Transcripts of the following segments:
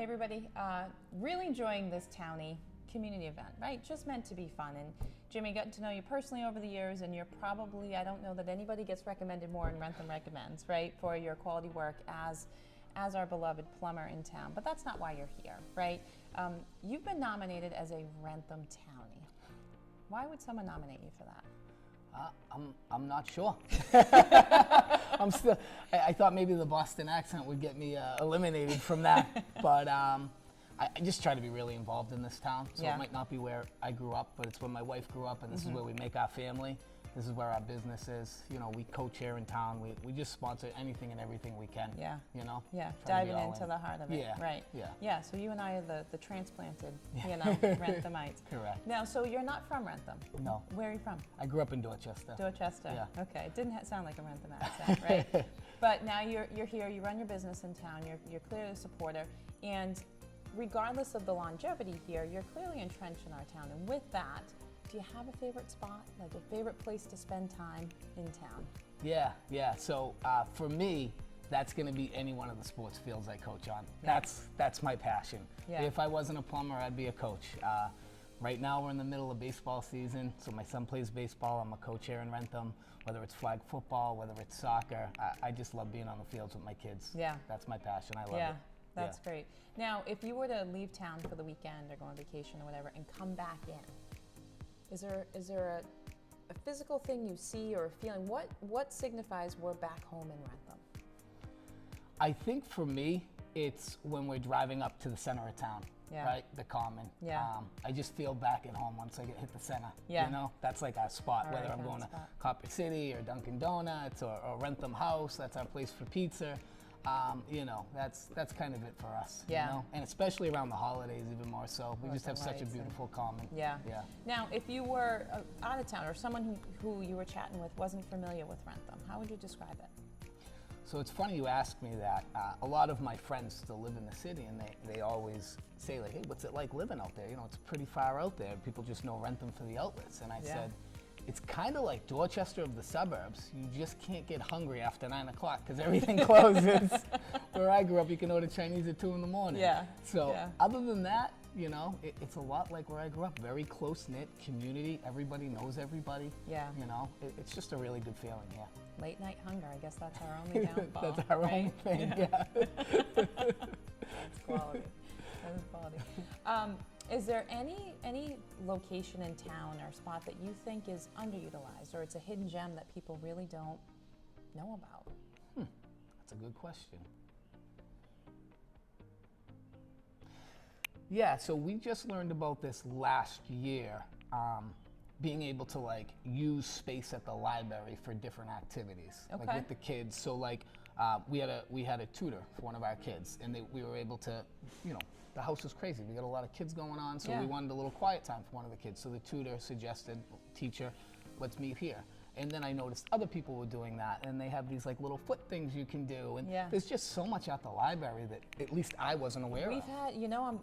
everybody, really enjoying this Townie community event, right? Just meant to be fun. And Jimmy, gotten to know you personally over the years, and you're probably, I don't know that anybody gets recommended more than Wrentham recommends, right? For your quality work as our beloved plumber in town. But that's not why you're here, right? You've been nominated as a Wrentham Townie. Why would someone nominate you for that? I'm not sure. I thought maybe the Boston accent would get me eliminated from that, but I just try to be really involved in this town. So it might not be where I grew up, but it's where my wife grew up, and this is where we make our family. This is where our business is. You know, we coach here in town. We just sponsor anything and everything we can. Yeah. You know. Yeah. Diving into the heart of it. Yeah. Right. Yeah. Yeah. So you and I are the transplanted, you know, Wrenthamites. Correct. Now, so you're not from Wrentham. No. Where are you from? I grew up in Dorchester. Dorchester. Yeah. Okay. It didn't sound like a Wrentham accent, right? But now you're here. You run your business in town. You're clearly a supporter, and regardless of the longevity here, you're clearly entrenched in our town. And with that, do you have a favorite spot, like a favorite place to spend time in town? Yeah. So for me, that's going to be any one of the sports fields I coach on. That's my passion. Yeah. If I wasn't a plumber, I'd be a coach. Right now we're in the middle of baseball season, so my son plays baseball. I'm a coach here in Wrentham. Whether it's flag football, whether it's soccer, I just love being on the fields with my kids. Yeah. That's my passion. I love it. That's great. Now, if you were to leave town for the weekend or go on vacation or whatever and come back in, is there a physical thing you see or a feeling? What signifies we're back home in Wrentham? I think for me, it's when we're driving up to the center of town, right? The Common. Yeah. I just feel back at home once I hit the center. Yeah. You know, that's like our spot. Whether I'm going to Copper City or Dunkin' Donuts or Wrentham House, that's our place for pizza. You know, that's kind of it for us. Yeah. You know? And especially around the holidays, even more so. We just have such a beautiful Common. Yeah. Yeah. Now, if you were out of town or someone who you were chatting with wasn't familiar with Wrentham, how would you describe it? So it's funny you ask me that. A lot of my friends still live in the city, and they always say, like, hey, what's it like living out there? You know, it's pretty far out there. People just know Wrentham for the outlets. And I said, it's kind of like Dorchester of the suburbs. You just can't get hungry after 9 o'clock because everything closes. Where I grew up, you can order Chinese at 2 in the morning. Yeah. So other than that, you know, it's a lot like where I grew up. Very close-knit community. Everybody knows everybody. Yeah. You know, it's just a really good feeling, yeah. Late night hunger, I guess that's our only downfall. That's our own thing, yeah. That's quality. That is quality. Is there any location in town or spot that you think is underutilized, or it's a hidden gem that people really don't know about? That's a good question. Yeah, so we just learned about this last year, being able to like use space at the library for different activities, like with the kids. So like we had a tutor for one of our kids, and we were able to, you know, the house was crazy. We got a lot of kids going on, so we wanted a little quiet time for one of the kids. So the tutor suggested, teacher, let's meet here. And then I noticed other people were doing that, and they have these like little foot things you can do. And there's just so much at the library that at least I wasn't aware of. We've had, you know,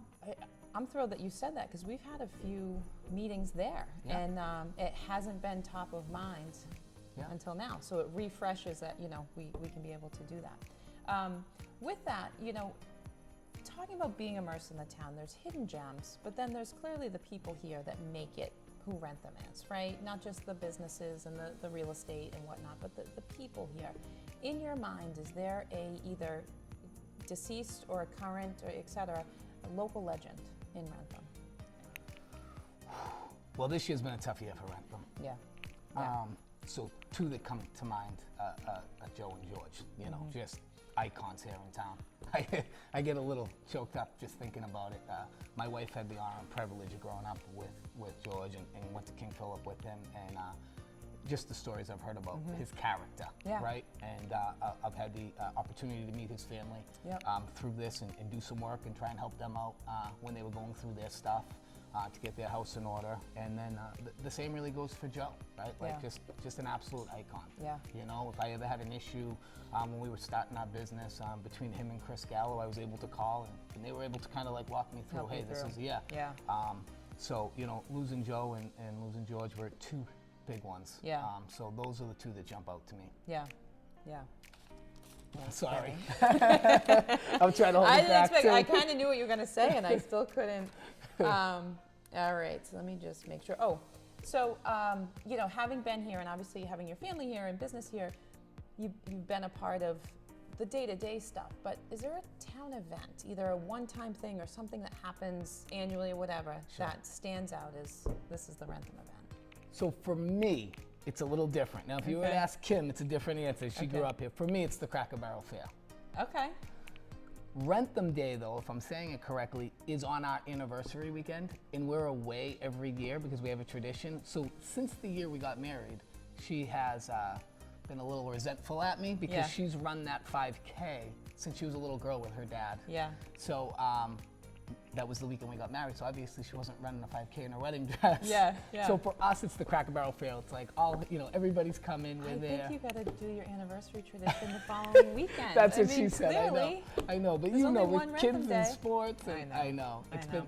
I'm thrilled that you said that, because we've had a few meetings there, and it hasn't been top of mind until now. So it refreshes that, you know, we can be able to do that. With that, you know, talking about being immersed in the town, there's hidden gems, but then there's clearly the people here that make it who Wrentham is, right? Not just the businesses and the real estate and whatnot, but the people here. In your mind, is there a either deceased or a current or et cetera, a local legend in Wrentham? Well, this year's been a tough year for Wrentham. Yeah. So two that come to mind, Joe and George, you know, just icons here in town. I get a little choked up just thinking about it. My wife had the honor and privilege of growing up with George and went to King Philip with him, and just the stories I've heard about his character, right? And I've had the opportunity to meet his family through this and do some work and try and help them out when they were going through their stuff. To get their house in order, and then the same really goes for Joe, right? Like just an absolute icon. Yeah. You know, if I ever had an issue when we were starting our business between him and Chris Gallo, I was able to call, and they were able to kind of like walk me through. Hey, this is so you know, losing Joe and losing George were two big ones. Yeah. So those are the two that jump out to me. Yeah. Yeah. Sorry. kidding. I'm trying to hold I it didn't back expect. too. I kind of knew what you were going to say, and I still couldn't. All right, so let me just make sure. Oh, so you know, having been here, and obviously having your family here and business here, you've been a part of the day-to-day stuff. But is there a town event, either a one-time thing or something that happens annually or whatever, that stands out as this is the Wrentham event? So for me, it's a little different. Now, if you were to Okay. ask Kim, it's a different answer. She grew Okay. up here. For me, it's the Cracker Barrel Fair. Okay. Wrentham Day, though, if I'm saying it correctly, is on our anniversary weekend, and we're away every year because we have a tradition. So since the year we got married, she has been a little resentful at me because Yeah. she's run that 5K since she was a little girl with her dad. Yeah. So that was the weekend we got married, so obviously she wasn't running a 5K in her wedding dress. Yeah, yeah. So for us, it's the Cracker Barrel Fair. It's like all, you know, everybody's coming, we're I there. think you got to do your anniversary tradition the following weekend. That's I what mean, she said. Clearly, I know, but there's you know, only with one kids Wrentham and Day. sports, I know. I know.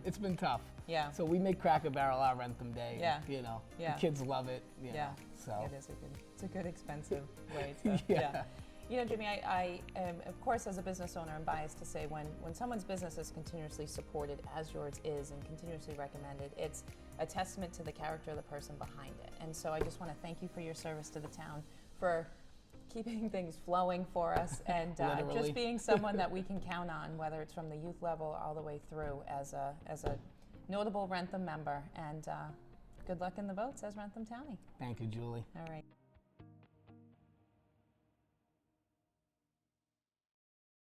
It's been tough. Yeah. So we make Cracker Barrel our Wrentham Day. Yeah. And, you know, Yeah. the kids love it. You Yeah. know, so. It is it's a good expensive way to, Yeah. You know, Jimmy, I am, of course, as a business owner, I'm biased to say when someone's business is continuously supported, as yours is, and continuously recommended, it's a testament to the character of the person behind it. And so I just want to thank you for your service to the town, for keeping things flowing for us, and Literally. just being someone that we can count on, whether it's from the youth level all the way through as a notable Wrentham member. And good luck in the votes as Wrentham Townie. Thank you, Julie. All right.